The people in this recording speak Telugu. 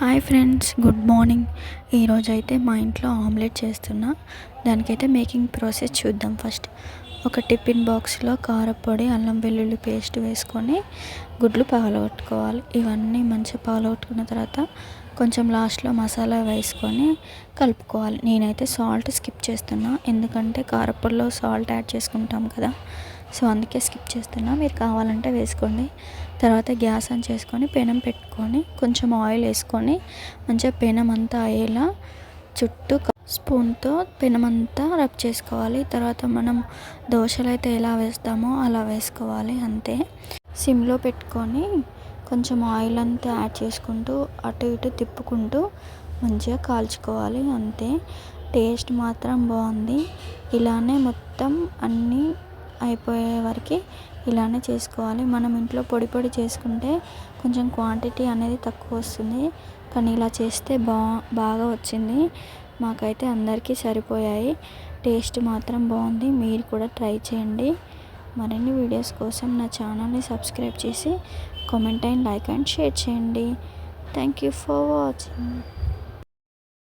Hi friends, good morning. ఈరోజైతే మా ఇంట్లో ఆమ్లెట్ చేస్తున్నా. దానికైతే మేకింగ్ ప్రాసెస్ చూద్దాం. ఫస్ట్ ఒక టిఫిన్ బాక్స్లో కారపొడి, అల్లం వెల్లుల్లి పేస్ట్ వేసుకొని గుడ్లు పగలగొట్టుకోవాలి. ఇవన్నీ మంచిగా పగలగొట్టుకున్న తర్వాత కొంచెం లాస్ట్లో మసాలా వేసుకొని కలుపుకోవాలి. నేనైతే సాల్ట్ స్కిప్ చేస్తున్నా, ఎందుకంటే కారపొడిలో సాల్ట్ యాడ్ చేసుకుంటాం కదా, సో అందుకే స్కిప్ చేస్తున్నా. మీరు కావాలంటే వేసుకోండి. తర్వాత గ్యాస్ ఆన్ చేసుకొని పెనం పెట్టుకొని కొంచెం ఆయిల్ వేసుకొని మంచిగా పెనం అంతా అయ్యేలా చుట్టూ స్పూన్తో పెనం అంతా రబ్ చేసుకోవాలి. తర్వాత మనం దోశలు అయితే ఎలా వేస్తామో అలా వేసుకోవాలి, అంతే. సిమ్లో పెట్టుకొని కొంచెం ఆయిల్ అంతా యాడ్ చేసుకుంటూ అటు ఇటు తిప్పుకుంటూ మంచిగా కాల్చుకోవాలి, అంతే. టేస్ట్ మాత్రం బాగుంది. ఇలానే మొత్తం అన్నీ అయిపోయే వరకు ఇలానే చేసుకోవాలి. మనం ఇంట్లో పొడి పొడి చేసుకుంటే కొంచెం క్వాంటిటీ అనేది తక్కువ వస్తుంది, కానీ ఇలా చేస్తే బాగా వచ్చింది. మాకైతే అందరికీ సరిపోయాయి. టేస్ట్ మాత్రం బాగుంది. మీరు కూడా ట్రై చేయండి. మరిన్ని వీడియోస్ కోసం నా ఛానల్ని సబ్స్క్రైబ్ చేసి comment and like and share చేయండి. Thank you for watching.